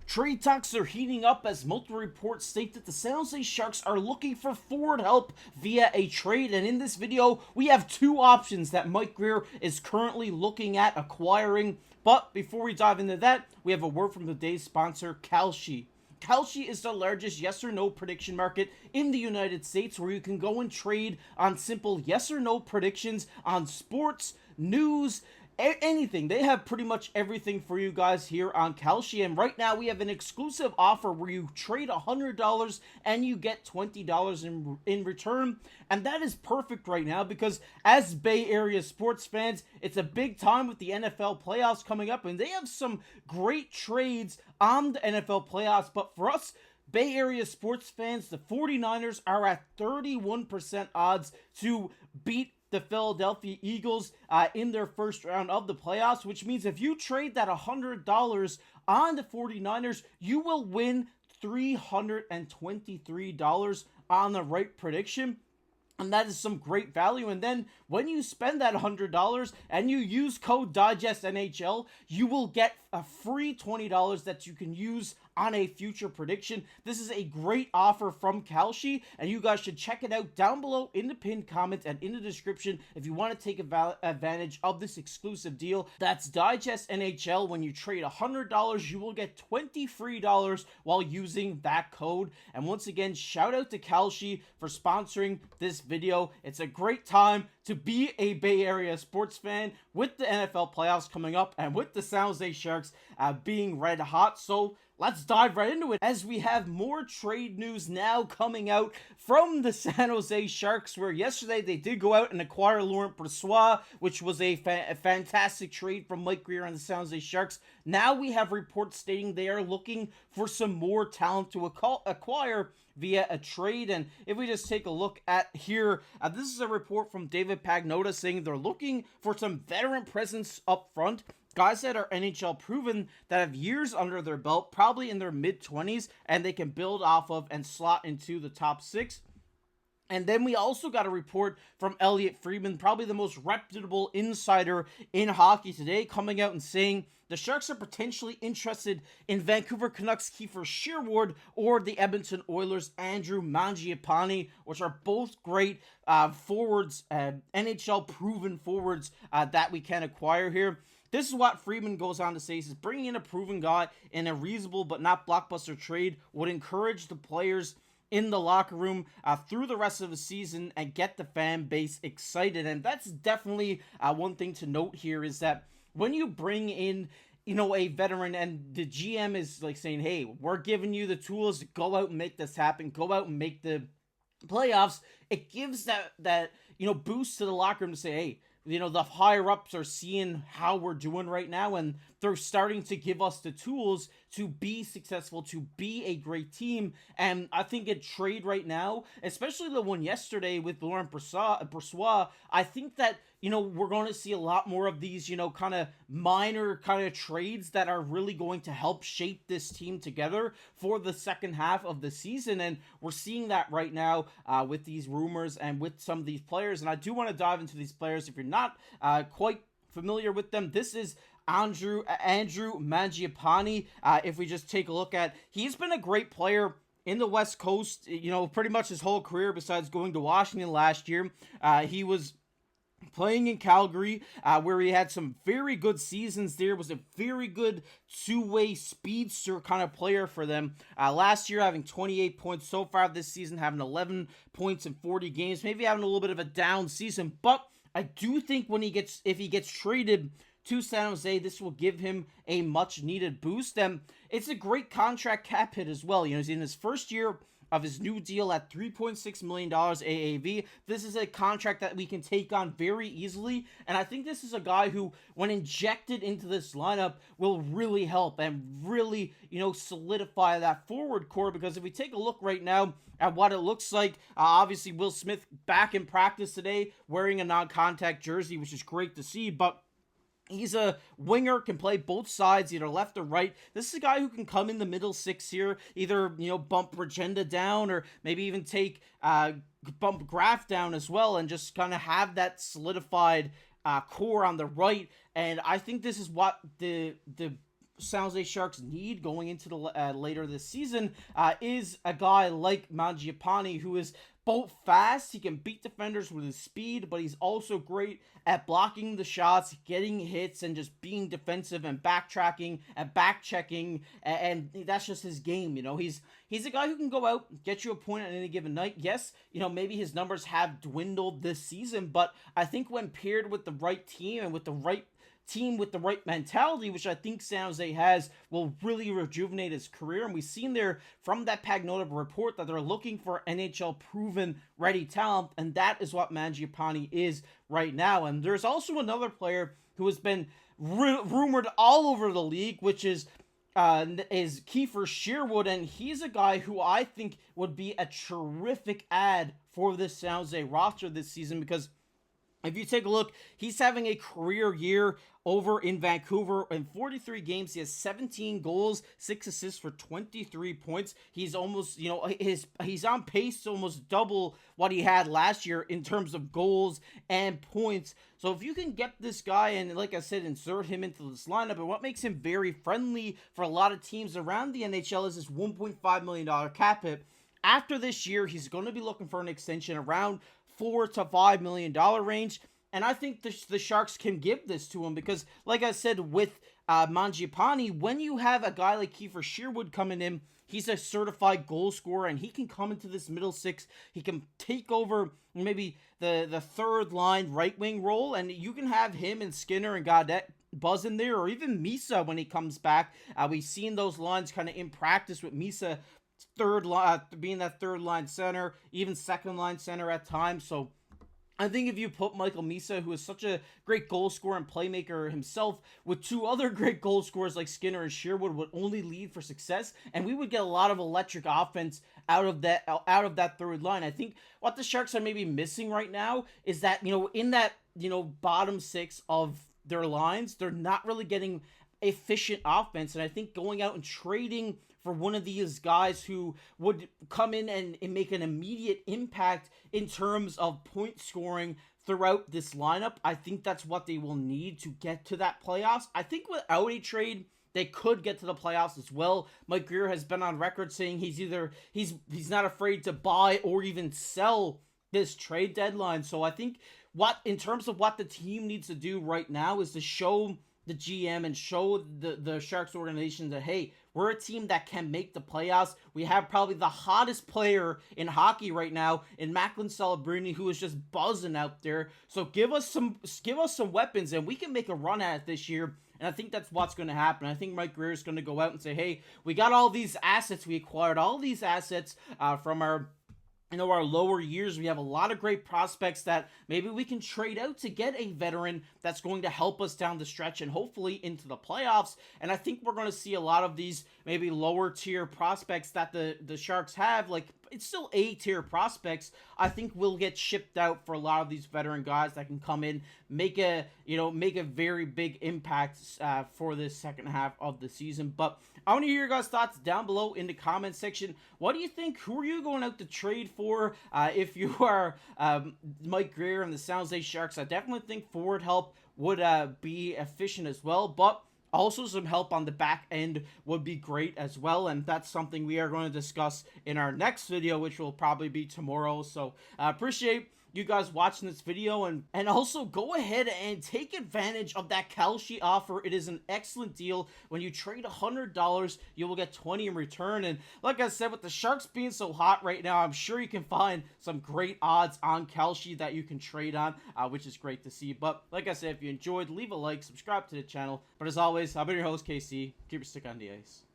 Trade talks are heating up as multiple reports state that the San Jose Sharks are looking for forward help via a trade, and in this video, we have two options that Mike Grier is currently looking at acquiring. But before we dive into that, we have a word from today's sponsor, Kalshi. Kalshi is the largest yes or no prediction market in the United States, where you can go and trade on simple yes or no predictions on sports, news, anything. They have pretty much everything for you guys here on Kalshi, and right now we have an exclusive offer where you trade $100 and you get $20 in return, and that is perfect right now because as Bay Area sports fans, it's a big time with the NFL playoffs coming up, and they have some great trades on the NFL playoffs. But for us Bay Area sports fans, the 49ers are at 31% odds to beat the Philadelphia Eagles in their first round of the playoffs, which means if you trade that $100 on the 49ers, you will win $323 on the right prediction. And that is some great value. And then when you spend that $100 and you use code DIGESTNHL, you will get a free $20 that you can use on a future prediction. This is a great offer from Kalshi, and you guys should check it out down below in the pinned comment and in the description if you want to take advantage of this exclusive deal. That's Digest NHL. When you trade $100, you will get $20 free while using that code. And once again, shout out to Kalshi for sponsoring this video. It's a great time to be a Bay Area sports fan with the NFL playoffs coming up and with the San Jose Sharks being red hot. So let's dive right into it as we have more trade news now coming out from the San Jose Sharks, where yesterday they did go out and acquire Laurent Brossoit, which was a fantastic trade from Mike Grier and the San Jose Sharks. Now we have reports stating they are looking for some more talent to acquire via a trade. And if we just take a look at here, this is a report from David Pagnotta saying they're looking for some veteran presence up front. Guys that are NHL proven, that have years under their belt, probably in their mid-20s, and they can build off of and slot into the top six. And then we also got a report from Elliot Friedman, probably the most reputable insider in hockey today, coming out and saying the Sharks are potentially interested in Vancouver Canucks Kiefer Sherwood or the Edmonton Oilers Andrew Mangiapane, which are both great forwards, NHL proven forwards that we can acquire here. This is what Friedman goes on to say. He says, bringing in a proven guy in a reasonable but not blockbuster trade would encourage the players in the locker room through the rest of the season and get the fan base excited. And that's definitely one thing to note here, is that when you bring in, you know, a veteran and the GM is like saying, hey, we're giving you the tools to go out and make this happen, go out and make the playoffs, it gives that you know, boost to the locker room to say, hey, you know, the higher ups are seeing how we're doing right now, and they're starting to give us the tools to be successful, to be a great team. And I think a trade right now, especially the one yesterday with Laurent Brossoit, I think that, you know, we're going to see a lot more of these, you know, kind of minor kind of trades that are really going to help shape this team together for the second half of the season. And we're seeing that right now with these rumors and with some of these players. And I do want to dive into these players if you're not quite familiar with them. This is Andrew Mangiapane. If we just take a look at, he's been a great player in the West Coast, you know, pretty much his whole career besides going to Washington last year. He was playing in Calgary, where he had some very good seasons there, was a very good two-way speedster kind of player for them. Last year having 28 points so far this season, having 11 points in 40 games, maybe having a little bit of a down season, but I do think if he gets traded to San Jose, this will give him a much needed boost. And it's a great contract cap hit as well. You know, he's in his first year of his new deal at $3.6 million AAV. This is a contract that we can take on very easily, and I think this is a guy who, when injected into this lineup, will really help and really, you know, solidify that forward core. Because if we take a look right now at what it looks like, obviously Will Smith back in practice today wearing a non-contact jersey, which is great to see, but he's a winger, can play both sides, either left or right. This is a guy who can come in the middle six here, either, you know, bump Regenda down or maybe even take bump Graf down as well, and just kind of have that solidified core on the right. And I think this is what the San Jose Sharks need going into the later this season is a guy like Mangiapane, who is both fast, he can beat defenders with his speed, but he's also great at blocking the shots, getting hits, and just being defensive and backtracking and back-checking, and that's just his game, you know. He's a guy who can go out, get you a point on any given night. Yes, you know, maybe his numbers have dwindled this season, but I think when paired with the right team and with the right team with the right mentality, which I think San Jose has, will really rejuvenate his career. And we've seen there from that Pagnotta report that they're looking for NHL proven ready talent, and that is what Mangiapane is right now. And there's also another player who has been rumored all over the league, which is Kiefer Sherwood, and he's a guy who I think would be a terrific add for this San Jose roster this season, because if you take a look, he's having a career year over in Vancouver. In 43 games, he has 17 goals, 6 assists for 23 points. He's almost, you know, he's on pace to almost double what he had last year in terms of goals and points. So if you can get this guy and, like I said, insert him into this lineup, and what makes him very friendly for a lot of teams around the NHL is his $1.5 million cap hit. After this year, he's going to be looking for an extension around $4 to $5 million range, and I think the Sharks can give this to him because, like I said, with Mangiapane, when you have a guy like Kiefer Sherwood coming in, he's a certified goal scorer, and he can come into this middle six. He can take over maybe the third line right wing role, and you can have him and Skinner and Gaudette buzz in there, or even Misa when he comes back. We've seen those lines kind of in practice with Misa third line, being that third line center, even second line center at times. So I think if you put Michael Misa, who is such a great goal scorer and playmaker himself, with two other great goal scorers like Skinner and Sherwood, would only lead for success, and we would get a lot of electric offense out of that third line. I think what the Sharks are maybe missing right now is that, you know, in that, you know, bottom six of their lines, they're not really getting efficient offense, and I think going out and trading for one of these guys who would come in and make an immediate impact in terms of point scoring throughout this lineup, I think that's what they will need to get to that playoffs. I think without a trade, they could get to the playoffs as well. Mike Grier has been on record saying he's not afraid to buy or even sell this trade deadline. So I think in terms of what the team needs to do right now is to show the GM and show the Sharks organization that, hey, we're a team that can make the playoffs. We have probably the hottest player in hockey right now in Macklin Celebrini, who is just buzzing out there. So give us some weapons, and we can make a run at it this year. And I think that's what's going to happen. I think Mike Grier is going to go out and say, hey, we got all these assets. We acquired all these assets from our lower years. We have a lot of great prospects that maybe we can trade out to get a veteran that's going to help us down the stretch and hopefully into the playoffs. And I think we're going to see a lot of these maybe lower tier prospects that the Sharks have, like it's still A-tier prospects, I think will get shipped out for a lot of these veteran guys that can come in, make a very big impact for this second half of the season. But I want to hear your guys' thoughts down below in the comment section. What do you think? Who are you going out to trade for? If you are Mike Grier and the San Jose Sharks, I definitely think forward help would be efficient as well, but also some help on the back end would be great as well, and that's something we are going to discuss in our next video, which will probably be tomorrow. So I appreciate you guys watching this video, and also go ahead and take advantage of that Kalshi offer. It is an excellent deal. When you trade $100, you will get 20 in return. And like I said, with the Sharks being so hot right now, I'm sure you can find some great odds on Kalshi that you can trade on, which is great to see. But like I said, if you enjoyed, leave a like, subscribe to the channel. But as always, I've been your host, KC. Keep your stick on the ice.